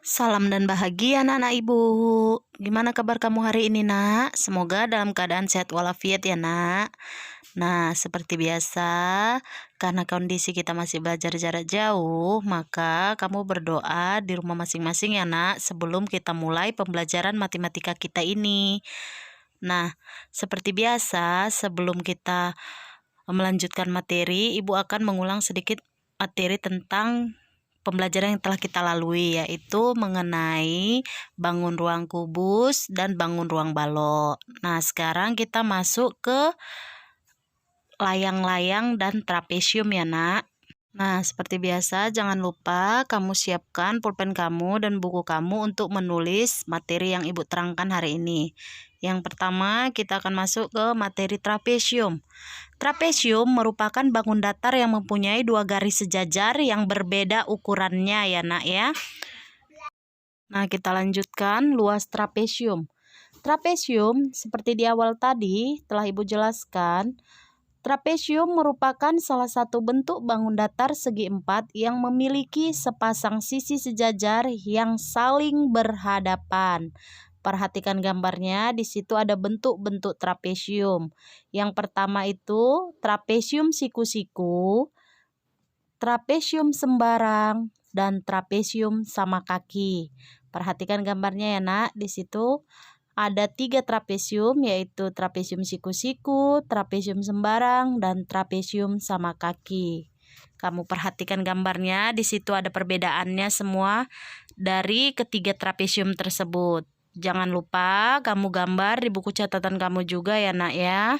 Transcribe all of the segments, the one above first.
Salam dan bahagia anak-anak ibu. Gimana kabar kamu hari ini nak? Semoga dalam keadaan sehat walafiat ya nak. Nah seperti biasa, karena kondisi kita masih belajar jarak jauh, maka kamu berdoa di rumah masing-masing ya nak sebelum kita mulai pembelajaran matematika kita ini. Nah seperti biasa sebelum kita melanjutkan materi, ibu akan mengulang sedikit materi tentang pembelajaran yang telah kita lalui, yaitu mengenai bangun ruang kubus dan bangun ruang balok. Nah, sekarang kita masuk ke layang-layang dan trapesium ya nak. Nah, seperti biasa jangan lupa kamu siapkan pulpen kamu dan buku kamu untuk menulis materi yang ibu terangkan hari ini. Yang pertama kita akan masuk ke materi trapesium. Trapesium merupakan bangun datar yang mempunyai dua garis sejajar yang berbeda ukurannya ya nak ya. Nah kita lanjutkan luas trapesium. Trapesium seperti di awal tadi telah ibu jelaskan. Trapesium merupakan salah satu bentuk bangun datar segi empat yang memiliki sepasang sisi sejajar yang saling berhadapan. Perhatikan gambarnya, di situ ada bentuk-bentuk trapesium. Yang pertama itu trapesium siku-siku, trapesium sembarang, dan trapesium sama kaki. Perhatikan gambarnya ya nak, di situ ada 3 trapesium, yaitu trapesium siku-siku, trapesium sembarang, dan trapesium sama kaki. Kamu perhatikan gambarnya, di situ ada perbedaannya semua dari ketiga trapesium tersebut. Jangan lupa kamu gambar di buku catatan kamu juga ya nak ya.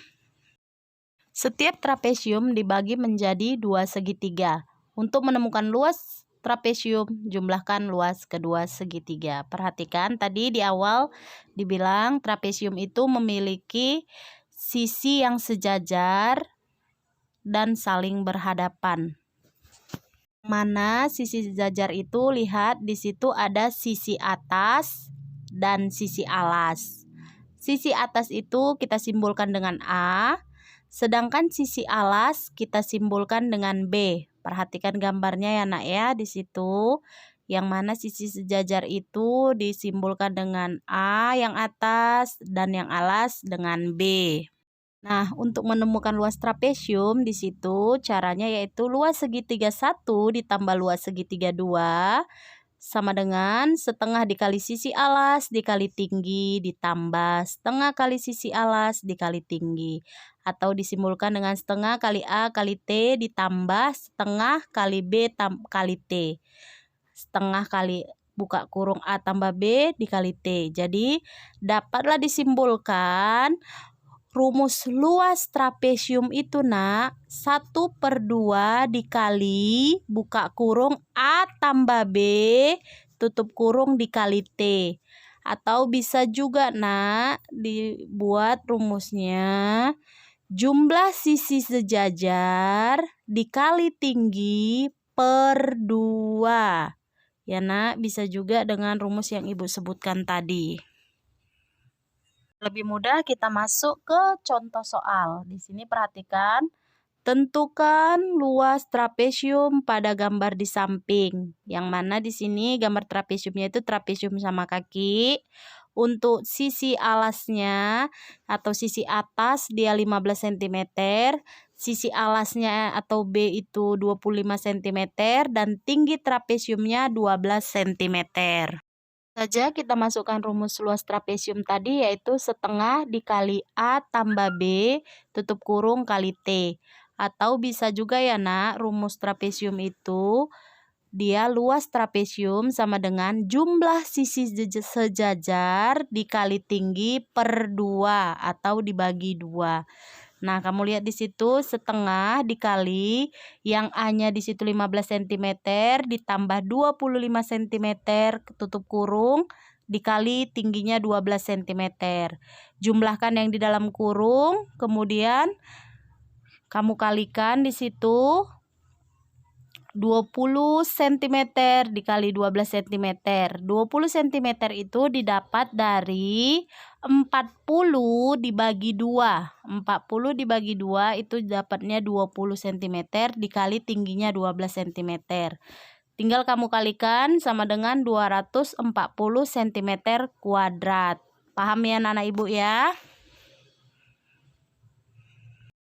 Setiap trapesium dibagi menjadi 2 segitiga. Untuk menemukan luas trapesium, jumlahkan luas kedua segitiga. Perhatikan tadi di awal dibilang trapesium itu memiliki sisi yang sejajar dan saling berhadapan. Mana sisi sejajar itu, lihat di situ ada sisi atas dan sisi alas. Sisi atas itu kita simbolkan dengan A, sedangkan sisi alas kita simbolkan dengan B. Perhatikan gambarnya ya nak ya, di situ yang mana sisi sejajar itu disimbolkan dengan A yang atas dan yang alas dengan B. Nah, untuk menemukan luas trapesium di situ caranya yaitu luas segitiga 1 ditambah luas segitiga 2 sama dengan setengah dikali sisi alas dikali tinggi ditambah setengah kali sisi alas dikali tinggi, atau disimbolkan dengan setengah kali A kali T ditambah setengah kali B kali T. Setengah kali buka kurung A tambah B dikali T. Jadi dapatlah disimbolkan rumus luas trapesium itu nak 1/2 dikali buka kurung A tambah B tutup kurung dikali T. Atau bisa juga nak dibuat rumusnya jumlah sisi sejajar dikali tinggi per 2. Ya nak, bisa juga dengan rumus yang ibu sebutkan tadi. Lebih mudah kita masuk ke contoh soal. Di sini perhatikan, tentukan luas trapesium pada gambar di samping. Yang mana di sini gambar trapesiumnya itu trapesium sama kaki. Untuk sisi alasnya atau sisi atas dia 15 cm, sisi alasnya atau B itu 25 cm dan tinggi trapesiumnya 12 cm. Saja kita masukkan rumus luas trapesium tadi yaitu setengah dikali A tambah B tutup kurung kali T. Atau bisa juga ya nak, rumus trapesium itu dia luas trapesium sama dengan jumlah sisi sejajar dikali tinggi per 2 atau dibagi 2. Nah, kamu lihat di situ setengah dikali yang A-nya di situ 15 cm ditambah 25 cm tutup kurung dikali tingginya 12 cm. Jumlahkan yang di dalam kurung, kemudian kamu kalikan di situ 20 cm dikali 12 cm. 20 cm itu didapat dari 40 dibagi 2. 40 dibagi 2 itu dapatnya 20 cm dikali tingginya 12 cm. Tinggal kamu kalikan sama dengan 240 cm kuadrat. Paham ya anak ibu ya?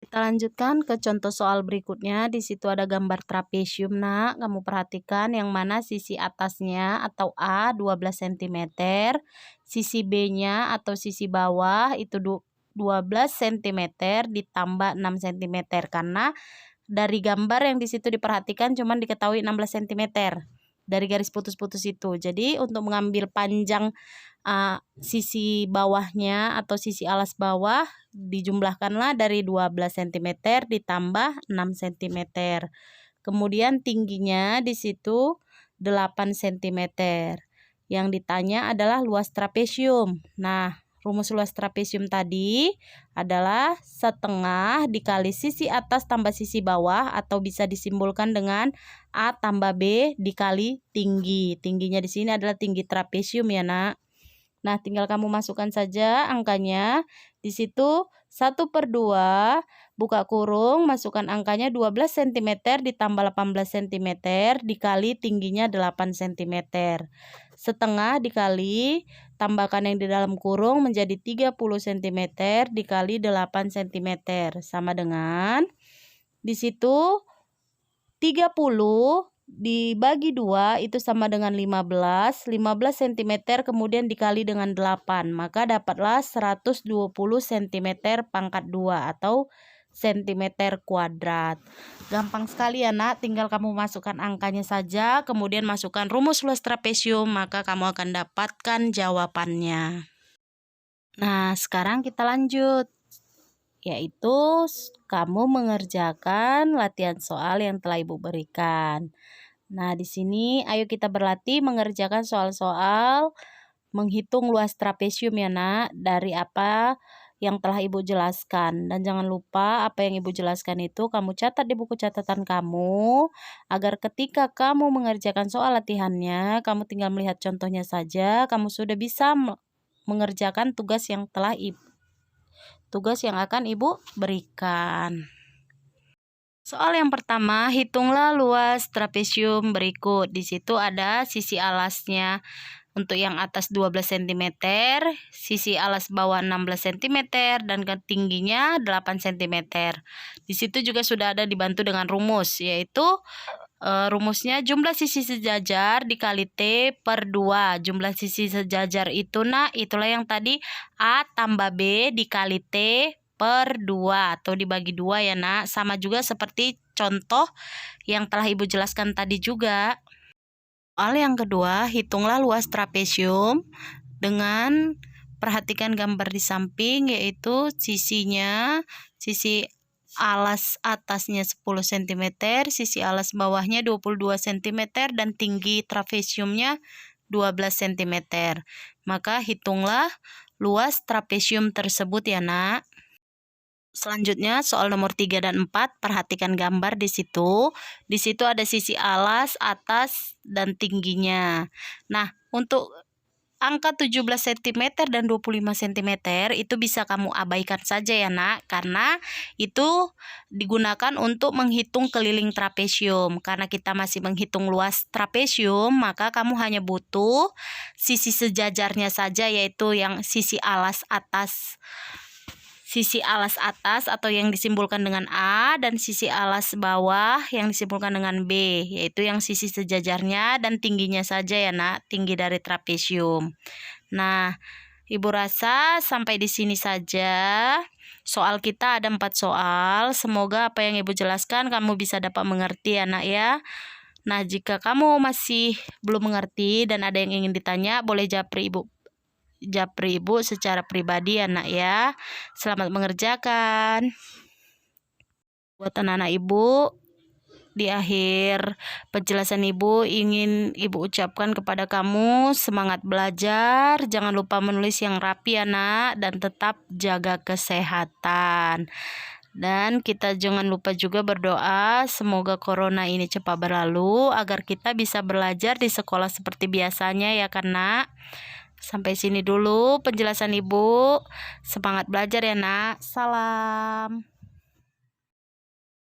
Kita lanjutkan ke contoh soal berikutnya. Di situ ada gambar trapesium, Nak. Kamu perhatikan yang mana sisi atasnya atau A 12 cm, sisi B-nya atau sisi bawah itu 12 cm ditambah 6 cm, karena dari gambar yang di situ diperhatikan cuman diketahui 16 cm dari garis putus-putus itu. Jadi untuk mengambil panjang sisi bawahnya atau sisi alas bawah dijumlahkanlah dari 12 cm ditambah 6 cm. Kemudian tingginya di situ 8 cm. Yang ditanya adalah luas trapesium. Nah, rumus luas trapesium tadi adalah setengah dikali sisi atas tambah sisi bawah, atau bisa disimbolkan dengan A tambah B dikali tinggi. Tingginya di sini adalah tinggi trapesium ya, Nak. Nah, tinggal kamu masukkan saja angkanya. Di situ 1/2, buka kurung, masukkan angkanya 12 cm ditambah 18 cm dikali tingginya 8 cm. Setengah dikali, tambahkan yang di dalam kurung menjadi 30 cm dikali 8 cm. Sama dengan, di situ 30 dibagi 2 itu sama dengan 15 cm kemudian dikali dengan 8, maka dapatlah 120 cm pangkat 2 atau cm kuadrat. Gampang sekali ya, Nak, tinggal kamu masukkan angkanya saja, kemudian masukkan rumus luas trapesium, maka kamu akan dapatkan jawabannya. Nah, sekarang kita lanjut, yaitu kamu mengerjakan latihan soal yang telah Ibu berikan. Nah, di sini ayo kita berlatih mengerjakan soal-soal menghitung luas trapesium ya, Nak, dari apa yang telah Ibu jelaskan. Dan jangan lupa apa yang Ibu jelaskan itu kamu catat di buku catatan kamu, agar ketika kamu mengerjakan soal latihannya, kamu tinggal melihat contohnya saja, kamu sudah bisa mengerjakan tugas yang akan Ibu berikan. Soal yang pertama, hitunglah luas trapesium berikut. Di situ ada sisi alasnya untuk yang atas 12 cm, sisi alas bawah 16 cm, dan tingginya 8 cm. Di situ juga sudah ada dibantu dengan rumus, yaitu rumusnya jumlah sisi sejajar dikali T/2. Jumlah sisi sejajar itu, Nak, itulah yang tadi A tambah B dikali T/2 atau dibagi 2 ya, Nak. Sama juga seperti contoh yang telah Ibu jelaskan tadi juga. Soal yang kedua, hitunglah luas trapesium dengan perhatikan gambar di samping, yaitu sisinya, sisi alas atasnya 10 cm, sisi alas bawahnya 22 cm, dan tinggi trapesiumnya 12 cm. Maka hitunglah luas trapesium tersebut ya, Nak. Selanjutnya soal nomor 3 dan 4, perhatikan gambar di situ. Di situ ada sisi alas, atas, dan tingginya. Nah, untuk angka 17 cm dan 25 cm itu bisa kamu abaikan saja ya, Nak, karena itu digunakan untuk menghitung keliling trapesium. Karena kita masih menghitung luas trapesium, maka kamu hanya butuh sisi sejajarnya saja, yaitu yang sisi alas atas atau yang disimbolkan dengan A, dan sisi alas bawah yang disimbolkan dengan B, yaitu yang sisi sejajarnya dan tingginya saja ya, Nak, tinggi dari trapesium. Nah, Ibu rasa sampai di sini saja. Soal kita ada 4 soal. Semoga apa yang Ibu jelaskan kamu bisa dapat mengerti ya, Nak ya. Nah, jika kamu masih belum mengerti dan ada yang ingin ditanya, boleh japri Ibu secara pribadi ya, Nak ya. Selamat mengerjakan. Buat anak-anak Ibu, di akhir penjelasan Ibu ingin Ibu ucapkan kepada kamu semangat belajar, jangan lupa menulis yang rapi ya, Nak, dan tetap jaga kesehatan. Dan kita jangan lupa juga berdoa semoga corona ini cepat berlalu agar kita bisa belajar di sekolah seperti biasanya ya kan, Nak. Sampai sini dulu penjelasan Ibu. Semangat belajar ya, Nak. Salam.